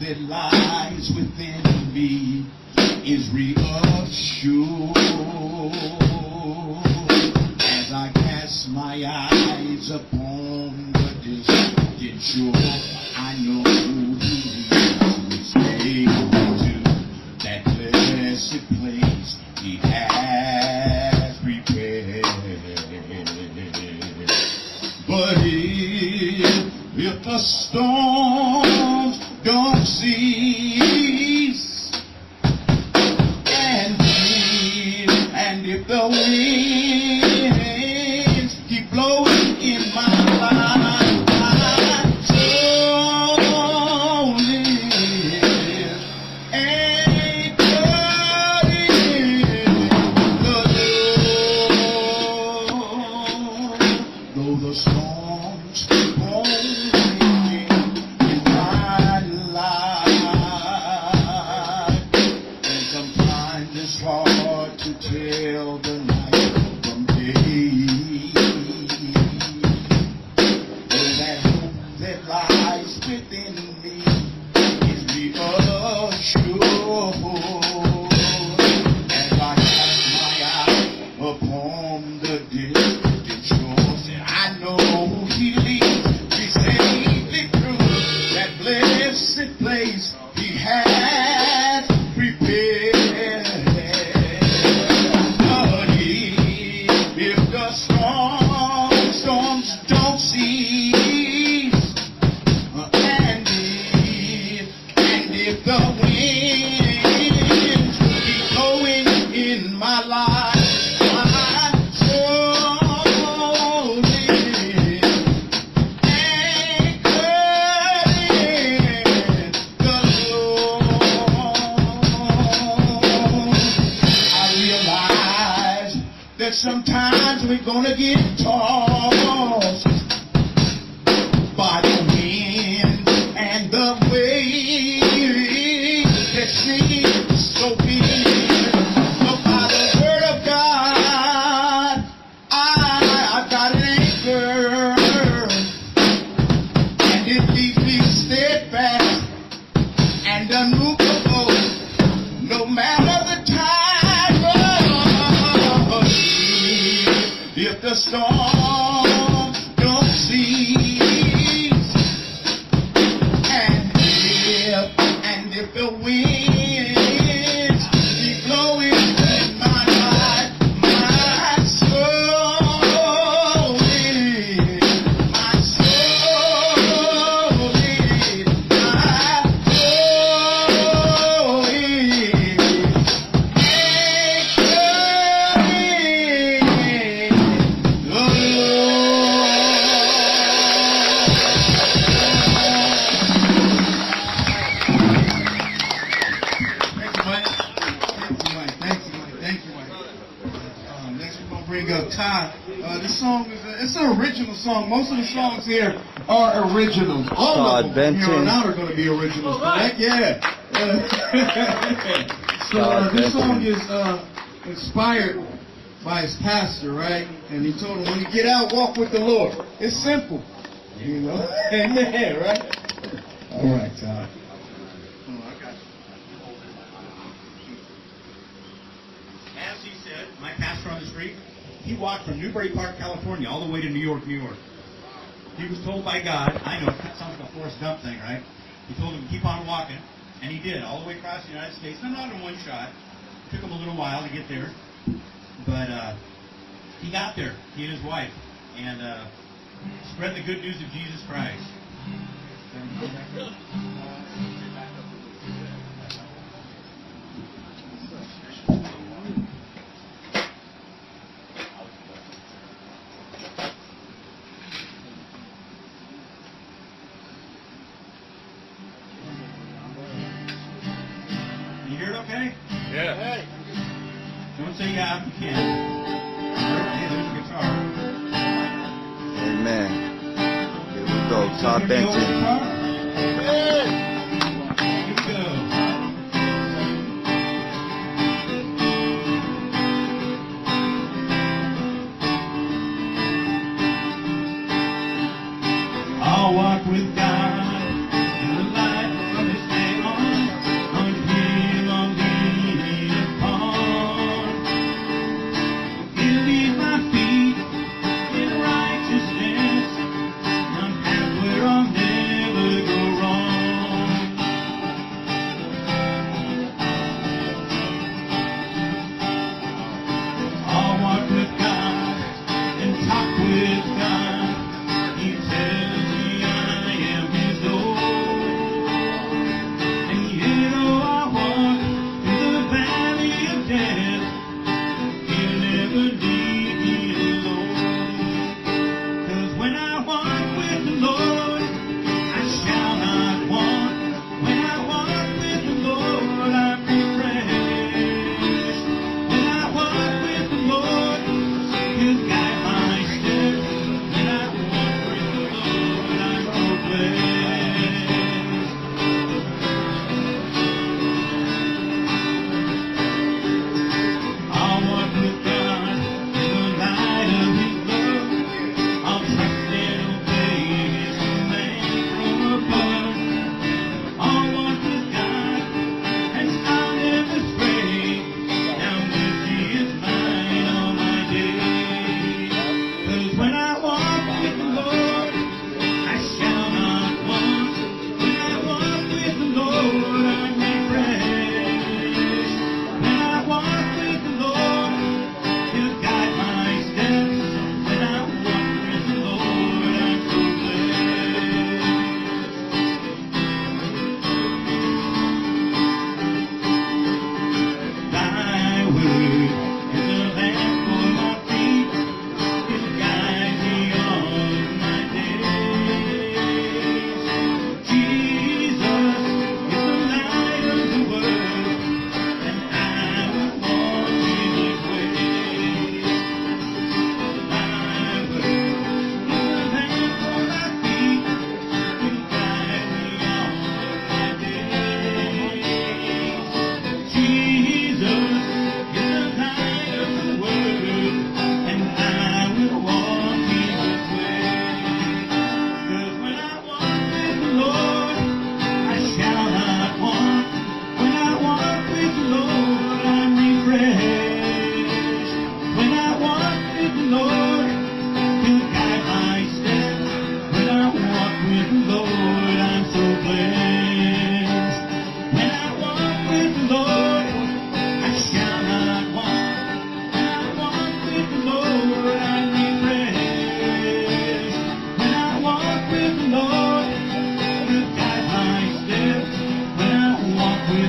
that lies within me is reassured as I cast my eyes upon the distant shore. I know He leads me to that blessed place He has prepared. But if the storms don't cease, and if the winds keep blowing in my life, my soul lives anchored in the Lord. Though the storms keep on in my life, and sometimes it's hard to tell the night from day. Oh, that hope that lies within me is reassured as I cast my eye upon the distant shore. Said, I know He leads me safely through that blessed place He has prepared. But if the storms don't cease, and if the winds keep blowing in my life, my soul is anchored in the Lord. I realize that sometimes we're gonna get tossed by the wind and the waves that seem so big. But by the word of God, I've got an anchor, and it keeps me steadfast and unmovable, no matter the time. If the storms don't cease, and if the winds keep blowing in my life, my soul is, my soul is, my soul is time. This song is it's an original song. Most of the songs here are originals. All of them here on out are going to be originals, correct? Yeah. So this song is inspired by his pastor, right? And he told him, when you get out, walk with the Lord. It's simple, you know. Amen, right? All right, Todd. As he said, my pastor on the street, he walked from Newbury Park, California, all the way to New York, New York. He was told by God, I know, it sounds like a Forrest Gump thing, right? He told him to keep on walking, and he did, all the way across the United States. Not in one shot. It took him a little while to get there. But he got there, he and his wife, and spread the good news of Jesus Christ. You hear it okay? Yeah. Hey. Don't say yeah if you can. Hey, there's a guitar. Amen. Here we go. Top Hear me over the Benton. guitar? Hey. Here we go. I'll walk with God in the light of His day.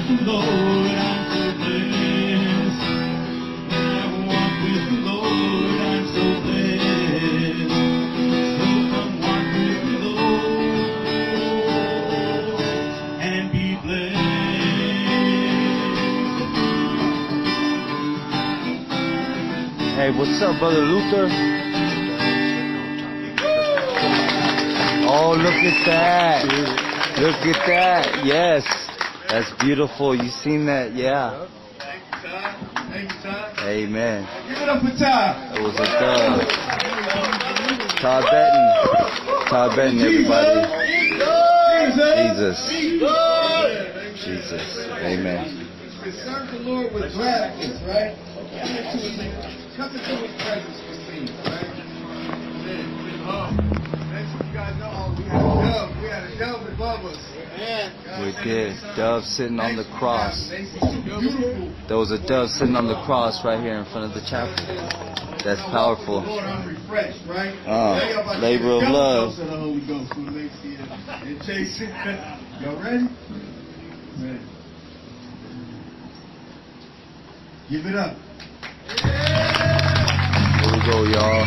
the Lord, I'm so blessed. When I walk with the Lord, I'm so blessed. So come walk with the Lord and be blessed. Hey, what's up, Brother Luther? Oh, look at that. Look at that. Yes. That's beautiful. You seen that? Yeah. Thank you, Todd. Thank you, Todd. Amen. Give it up for Todd. It was a dove. Todd Benton. Todd Benton, everybody. Jesus. Amen. To serve the Lord with gladness, right? Come into His presence with me, right? That's what you guys know. We had a dove above us. We did. Dove sitting on the cross. There was a dove sitting on the cross right here in front of the chapel. That's powerful. Lord, I'm refreshed, right? Labor of love. The Holy Ghost when they see it and chase it. Y'all ready? Ready. Give it up. Here we go, y'all.